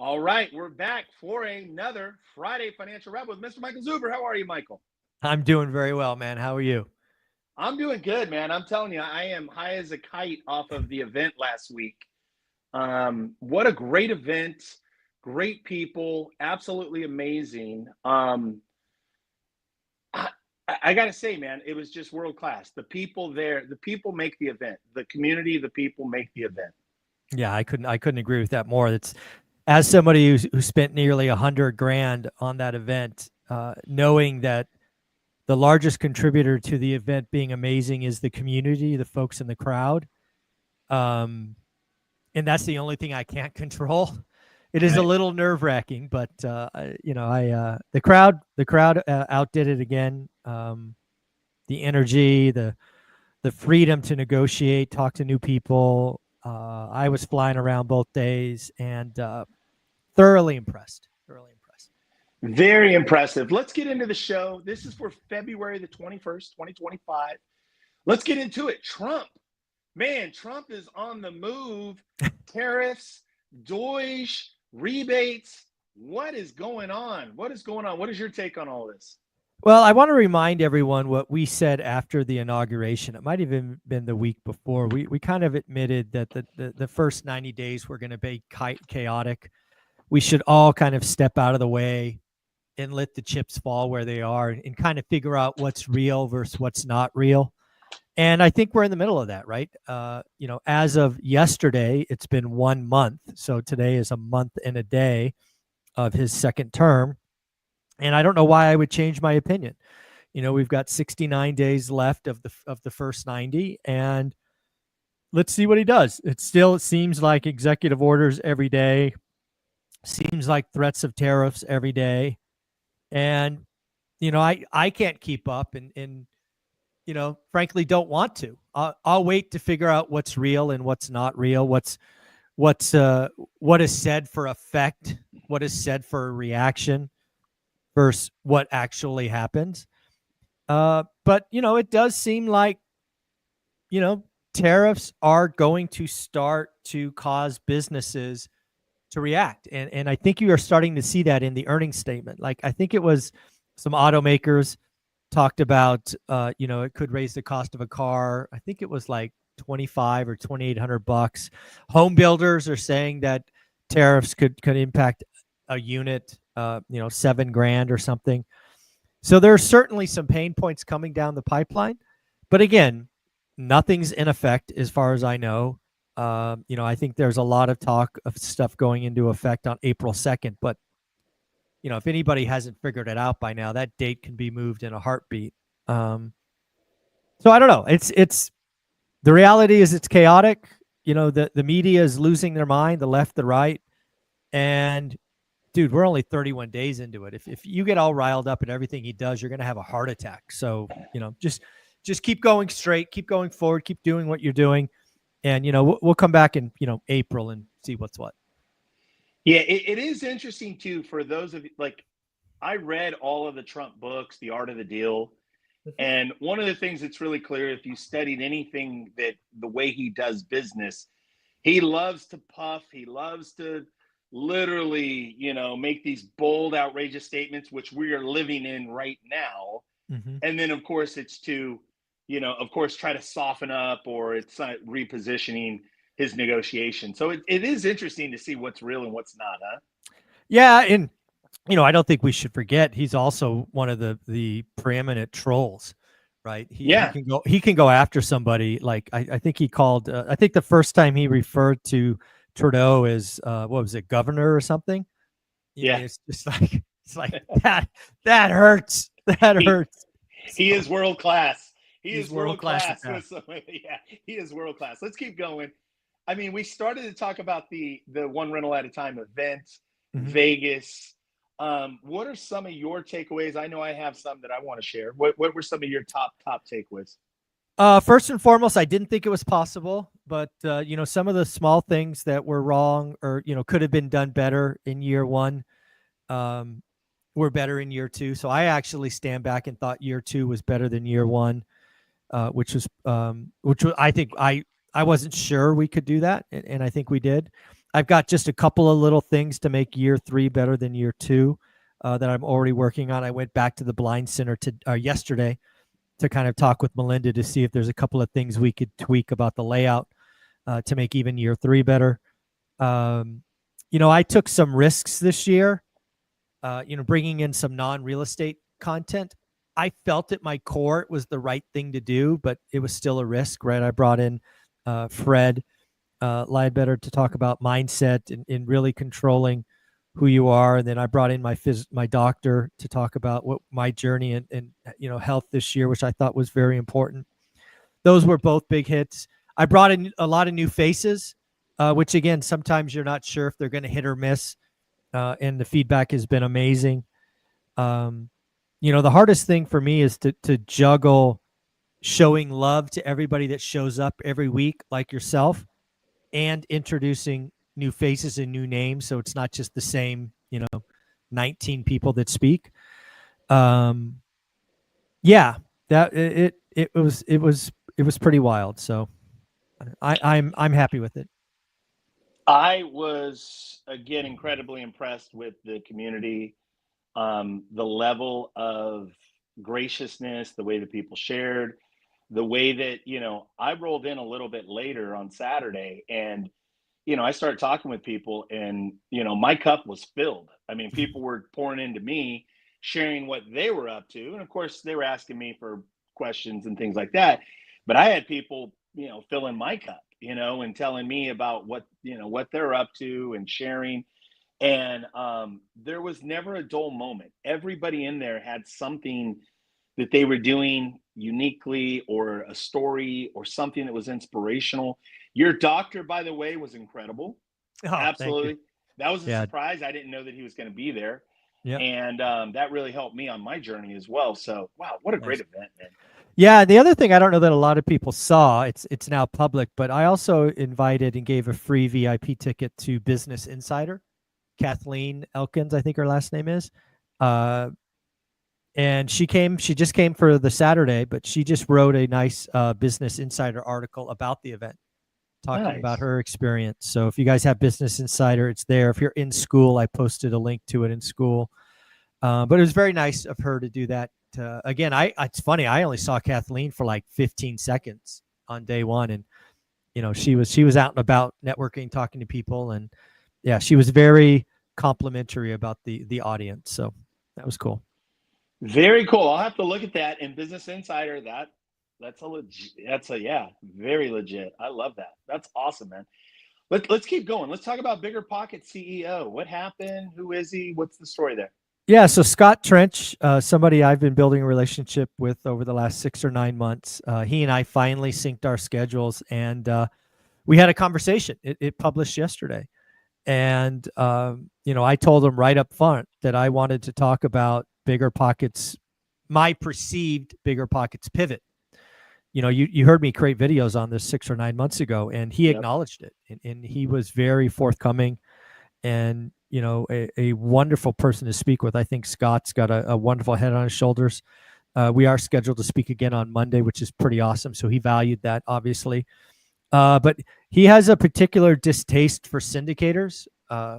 All right, we're back for another Friday Financial Wrap with Mr. Michael Zuber. How are you, Michael? I'm doing very well, man. How are you? I'm doing good, man. I'm telling you, I am high as a kite off of the event last week. What a great event, great people, absolutely amazing. I, I got to say, man, it was just world class. The people there, the people make the event. The community, the people make the event. Yeah, I couldn't agree with that more. It's as somebody who spent nearly 100 grand on that event, knowing that the largest contributor to the event being amazing is the community, the folks in the crowd. Um, and that's the only thing I can't control. It is a Right. little nerve wracking, but the crowd outdid it again. The energy, the freedom to negotiate, talk to new people. I was flying around both days and thoroughly impressed. Thoroughly impressed. Very impressive. Let's get into the show. This is for February the 21st, 2025. Let's get into it. Trump. Man, Trump is on the move. Tariffs, DOGE, rebates. What is going on? What is going on? What is your take on all this? Well, I want to remind everyone what we said after the inauguration. It might have even been the week before. We kind of admitted that the first 90 days were going to be chaotic. We should all kind of step out of the way and let the chips fall where they are and kind of figure out what's real versus what's not real. And I think we're in the middle of that, right? As of yesterday, it's been 1 month. So today is a month and a day of his second term. And I don't know why I would change my opinion. We've got 69 days left of the first 90, and let's see what he does. It seems like executive orders every day, seems like threats of tariffs every day. And I can't keep up and frankly don't want to. I'll wait to figure out what's real and what's not real, what is said for effect, what is said for a reaction versus what actually happens. But it does seem like tariffs are going to start to cause businesses to react, and I think you are starting to see that in the earnings statement. Like, I think it was some automakers talked about it could raise the cost of a car. I think it was like 25 or $2,800. Home builders are saying that tariffs could impact a unit, $7,000 or something. So there are certainly some pain points coming down the pipeline, but again, nothing's in effect as far as I know. I think there's a lot of talk of stuff going into effect on April 2nd, but if anybody hasn't figured it out by now, that date can be moved in a heartbeat. So I don't know. It's the reality is it's chaotic. The media is losing their mind, the left, the right, and dude, we're only 31 days into it. If you get all riled up at everything he does, you're going to have a heart attack. So, just keep going straight, keep going forward, keep doing what you're doing. And, we'll come back in, April and see what's what. Yeah, it is interesting too for those of you, like, I read all of the Trump books, The Art of the Deal. And one of the things that's really clear, if you studied anything, that the way he does business, he loves to puff. He loves to literally, make these bold, outrageous statements, which we are living in right now. Mm-hmm. And then, of course, it's to, of course, try to soften up, or it's repositioning his negotiation. So it is interesting to see what's real and what's not, huh? Yeah. And, I don't think we should forget he's also one of the preeminent trolls, right? He can go after somebody. Like, I think he called, I think the first time he referred to Trudeau as what was it, governor or something? It's just like that hurts. That hurts. He is world class. He is world class. Yeah, he is world class. Let's keep going. I mean, we started to talk about the one rental at a time event, Vegas. What are some of your takeaways? I know I have some that I want to share. What were some of your top takeaways? First and foremost, I didn't think it was possible, but some of the small things that were wrong or could have been done better in year one were better in year two. So I actually stand back and thought year two was better than year one, which was I think I wasn't sure we could do that, and I think we did. I've got just a couple of little things to make year 3 better than year 2 that I'm already working on. I went back to the Blind Center yesterday to kind of talk with Melinda to see if there's a couple of things we could tweak about the layout to make even year 3 better. I took some risks this year, bringing in some non-real estate content. I felt at my core it was the right thing to do, but it was still a risk, right? I brought in Fred Liedbetter to talk about mindset and really controlling who you are. And then I brought in my doctor to talk about what my journey and health this year, which I thought was very important. Those were both big hits. I brought in a lot of new faces, which again, sometimes you're not sure if they're going to hit or miss. And the feedback has been amazing. The hardest thing for me is to juggle showing love to everybody that shows up every week, like yourself, and introducing new faces and new names. So it's not just the same, 19 people that speak. That it was pretty wild. So I'm happy with it. I was, again, incredibly impressed with the community, the level of graciousness, the way that people shared, the way that, I rolled in a little bit later on Saturday, and, I started talking with people, and, my cup was filled. I mean, people were pouring into me, sharing what they were up to. And of course, they were asking me for questions and things like that. But I had people, filling my cup, and telling me about what they're up to and sharing. And there was never a dull moment. Everybody in there had something that they were doing uniquely, or a story, or something that was inspirational. Your doctor, by the way, was incredible. Oh, absolutely. That was a surprise. I didn't know that he was going to be there. Yeah. And that really helped me on my journey as well. So, wow, what a great event, man. Yeah, the other thing I don't know that a lot of people saw, it's now public, but I also invited and gave a free VIP ticket to Business Insider, Kathleen Elkins, I think her last name is. And she just came for the Saturday, but she just wrote a nice Business Insider article about the event, talking about her experience. So if you guys have Business Insider, it's there. If you're in school, I posted a link to it in school. But it was very nice of her to do that. Again, it's funny. I only saw Kathleen for like 15 seconds on day one, and she was out and about networking, talking to people, and yeah, she was very complimentary about the audience. So that was cool. Very cool. I'll have to look at that in Business Insider. That's very legit. I love that. That's awesome, man. Let's keep going. Let's talk about Bigger Pockets CEO. What happened? Who is he? What's the story there? Yeah, so Scott Trench, somebody I've been building a relationship with over the last 6 or 9 months. He and I finally synced our schedules, and we had a conversation. It published yesterday. And, I told him right up front that I wanted to talk about Bigger Pockets, my perceived Bigger Pockets pivot. You heard me create videos on this 6 or 9 months ago, and he acknowledged it. And he was very forthcoming, and, a wonderful person to speak with. I think Scott's got a wonderful head on his shoulders. We are scheduled to speak again on Monday, which is pretty awesome. So he valued that, obviously. But he has a particular distaste for syndicators,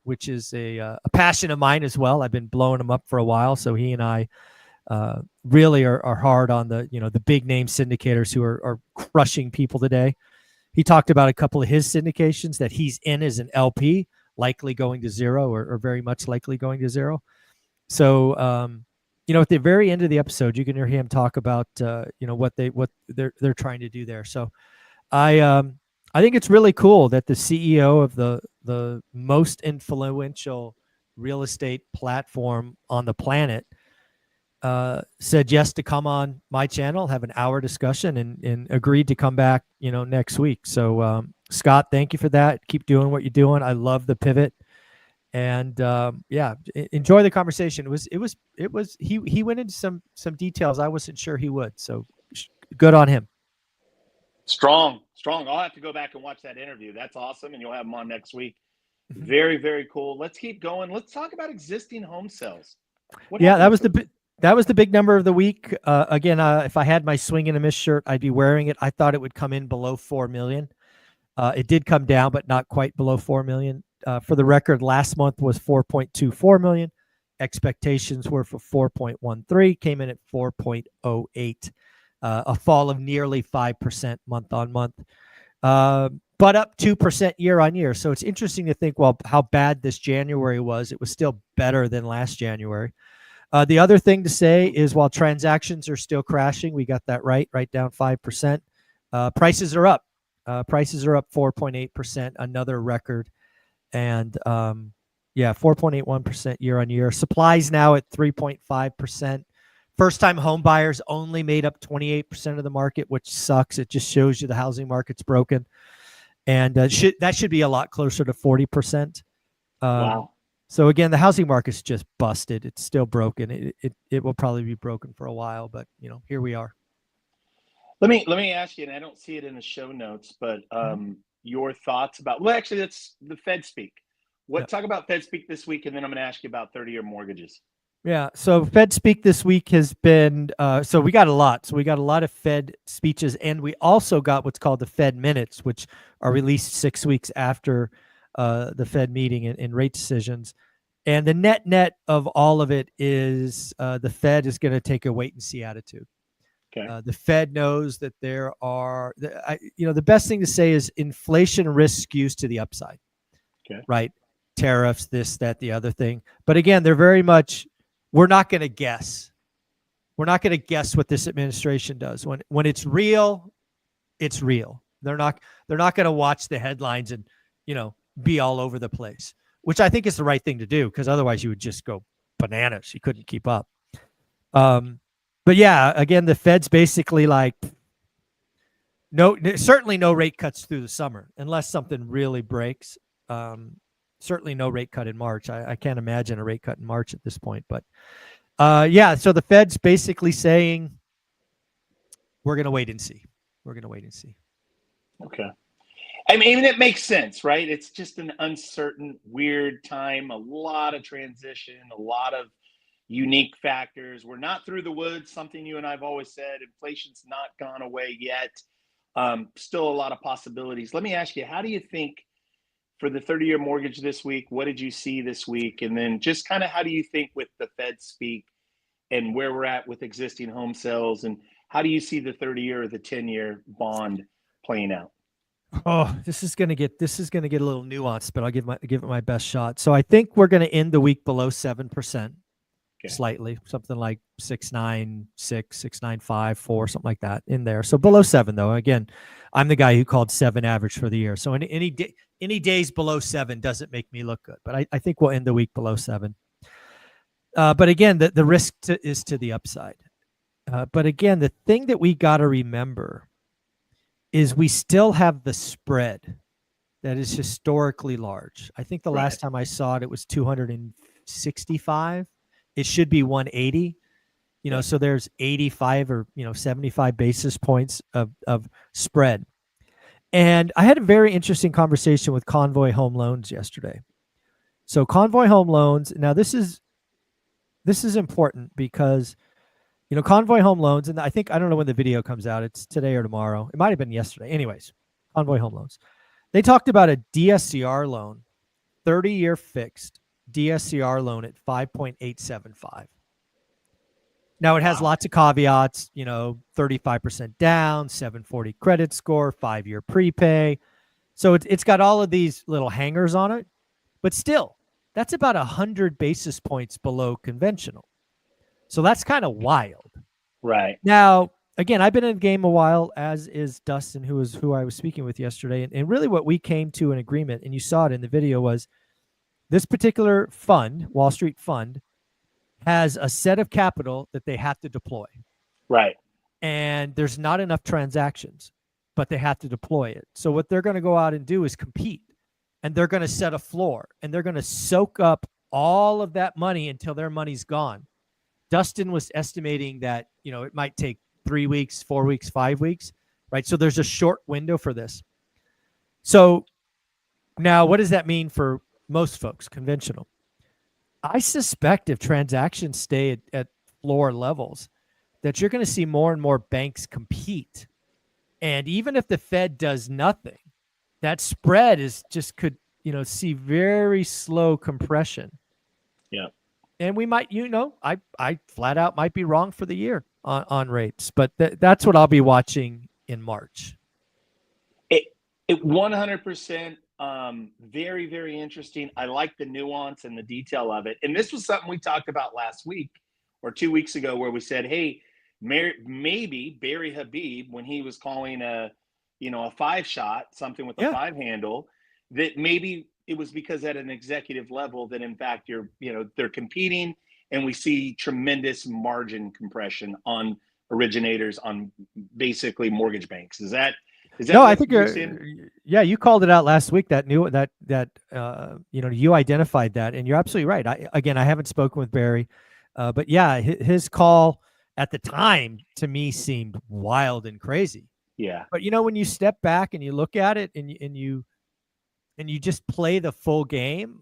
which is a passion of mine as well. I've been blowing him up for a while. So he and I really are hard on the big name syndicators who are crushing people today. He talked about a couple of his syndications that he's in as an LP, likely going to zero, or very much likely going to zero. So, at the very end of the episode, you can hear him talk about, what they're trying to do there. So I think it's really cool that the CEO of the most influential real estate platform on the planet said yes to come on my channel, have an hour discussion, and agreed to come back, next week. So, Scott, thank you for that. Keep doing what you're doing. I love the pivot, and enjoy the conversation. He went into some details I wasn't sure he would. So good on him. Strong. I'll have to go back and watch that interview. That's awesome, and you'll have him on next week. Mm-hmm. Very, very cool. Let's keep going. Let's talk about existing home sales. That was the big number of the week. Again, if I had my swing and a miss shirt, I'd be wearing it. I thought it would come in below 4 million. It did come down, but not quite below 4 million. For the record, last month was 4.24 million. Expectations were for 4.13, came in at 4.08, a fall of nearly 5% month on month, but up 2% year on year. So it's interesting to think, well, how bad this January was. It was still better than last January. The other thing to say is while transactions are still crashing, we got that right down 5%. Prices are up. Prices are up 4.8%, another record. And 4.81% year on year. Supplies now at 3.5%. First-time home buyers only made up 28% of the market, which sucks. It just shows you the housing market's broken. And that should be a lot closer to 40%. Wow. So again, the housing market's just busted. It's still broken. It will probably be broken for a while, but here we are. Let me ask you, and I don't see it in the show notes, but your thoughts about, well, actually, that's the Fed speak. Talk about Fed speak this week, and then I'm going to ask you about 30-year mortgages. Yeah. So Fed speak this week has been, so we got a lot. So we got a lot of Fed speeches, and we also got what's called the Fed minutes, which are released 6 weeks after the Fed meeting and rate decisions. And the net of all of it is the Fed is going to take a wait and see attitude. Okay. The Fed knows that there are, the best thing to say is inflation risk skews to the upside. Okay. Right. Tariffs, this, that, the other thing. But again, they're very much, we're not going to guess. We're not going to guess what this administration does. When it's real, it's real. They're not going to watch the headlines and, be all over the place, which I think is the right thing to do, because otherwise you would just go bananas. You couldn't keep up. But yeah, again, the Fed's basically like, certainly no rate cuts through the summer unless something really breaks. Certainly no rate cut in March. I can't imagine a rate cut in March at this point. But so the Fed's basically saying we're going to wait and see. We're going to wait and see. Okay. I mean, it makes sense, right? It's just an uncertain, weird time, a lot of transition, a lot of unique factors. We're not through the woods, something you and I have always said. Inflation's not gone away yet. Still a lot of possibilities. Let me ask you, how do you think for the 30-year mortgage this week, what did you see this week? And then just kind of how do you think with the Fed speak and where we're at with existing home sales, and how do you see the 30-year or the 10-year bond playing out? Oh, this is going to get a little nuanced, but I'll give it my best shot. So I think we're going to end the week below 7%, slightly, something like 6.96, 6.95, 4, something like that in there. So below 7, though. Again, I'm the guy who called 7 average for the year. So any days below 7 doesn't make me look good, but I think we'll end the week below 7. But again, the risk is to the upside. But again, the thing that we got to remember is we still have the spread that is historically large. I think the last time I saw it, it was 265. It should be 180. So there's 85 or 75 basis points of spread. And I had a very interesting conversation with Convoy Home Loans yesterday. So Convoy Home Loans, now this is important because Convoy Home Loans, and I don't know when the video comes out. It's today or tomorrow. It might have been yesterday. Anyways, Convoy Home Loans. They talked about a DSCR loan, 30-year fixed DSCR loan at 5.875. Now, it has lots of caveats, 35% down, 740 credit score, 5-year prepay. So it's got all of these little hangers on it. But still, that's about 100 basis points below conventional. So that's kind of wild. Right. Now, again, I've been in the game a while, as is Dustin, who I was speaking with yesterday. And really what we came to an agreement, and you saw it in the video, was this particular fund, Wall Street fund, has a set of capital that they have to deploy. Right. And there's not enough transactions, but they have to deploy it. So what they're going to go out and do is compete. And they're going to set a floor. And they're going to soak up all of that money until their money's gone. Dustin was estimating that, it might take 3 weeks, 4 weeks, 5 weeks, right? So there's a short window for this. So now what does that mean for most folks, conventional? I suspect if transactions stay at floor levels, that you're going to see more and more banks compete. And even if the Fed does nothing, that spread is just could see very slow compression. Yeah. And we might, I flat out might be wrong for the year on rates, but that's what I'll be watching in March. It 100%. Very, very interesting. I like the nuance and the detail of it. And this was something we talked about last week or 2 weeks ago, where we said, hey, maybe Barry Habib, when he was calling a 5-shot, something with a 5 handle, that maybe it was because at an executive level that in fact they're competing, and we see tremendous margin compression on originators, on basically mortgage banks. Is that no? I think you called it out last week. You identified that, and you're absolutely right. I haven't spoken with Barry, but yeah, his call at the time to me seemed wild and crazy. Yeah. But when you step back and you look at it and you just play the full game,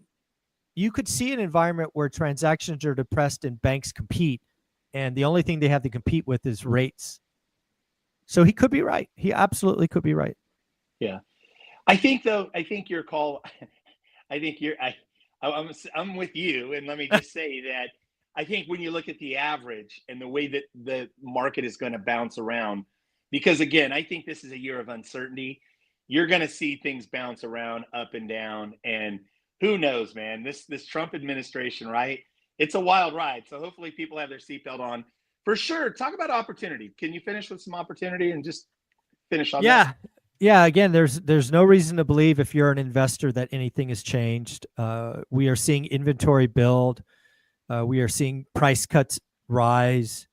you could see an environment where transactions are depressed and banks compete, and the only thing they have to compete with is rates. So he could be right. He absolutely could be right. Yeah. I think your call, I'm with you. And let me just say that I think when you look at the average and the way that the market is going to bounce around, because again, I think this is a year of uncertainty. You're going to see things bounce around up and down, and who knows, man, this Trump administration, right? It's a wild ride. So hopefully people have their seatbelt on. For sure. Talk about opportunity. Can you finish with some opportunity and just finish on that? Yeah. Again, there's no reason to believe, if you're an investor, that anything has changed. We are seeing inventory build. We are seeing price cuts rise.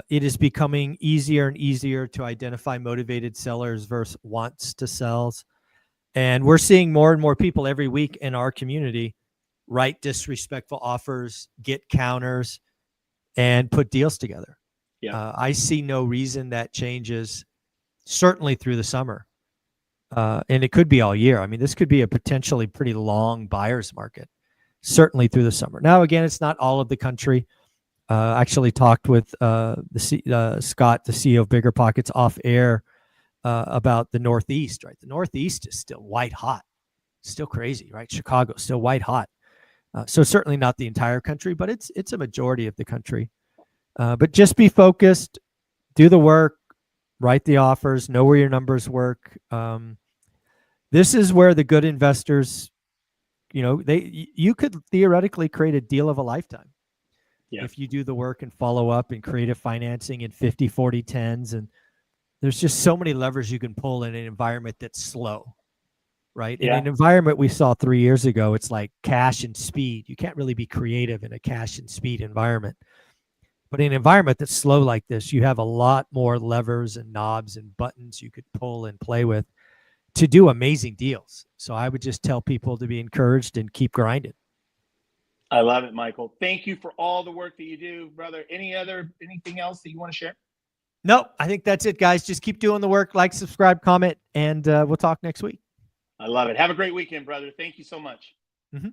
It is becoming easier and easier to identify motivated sellers versus wants to sells. And we're seeing more and more people every week in our community write disrespectful offers, get counters, and put deals together. Yeah. I see no reason that changes, certainly through the summer. And it could be all year. I mean, this could be a potentially pretty long buyer's market, certainly through the summer. Now, again, it's not all of the country. I actually talked with Scott, the CEO of Bigger Pockets, off air about the Northeast, right? The Northeast is still white hot, still crazy, right? Chicago, still white hot. So certainly not the entire country, but it's a majority of the country. But just be focused, do the work, write the offers, know where your numbers work. This is where the good investors, you could theoretically create a deal of a lifetime. Yeah. If you do the work and follow up and creative financing in 50, 40, 10s. And there's just so many levers you can pull in an environment that's slow. Right. Yeah. In an environment we saw 3 years ago, it's like cash and speed. You can't really be creative in a cash and speed environment. But in an environment that's slow like this, you have a lot more levers and knobs and buttons you could pull and play with to do amazing deals. So I would just tell people to be encouraged and keep grinding. I love it, Michael. Thank you for all the work that you do, brother. Anything else that you want to share? No, I think that's it, guys. Just keep doing the work. Like, subscribe, comment, and we'll talk next week. I love it. Have a great weekend, brother. Thank you so much. Mm-hmm.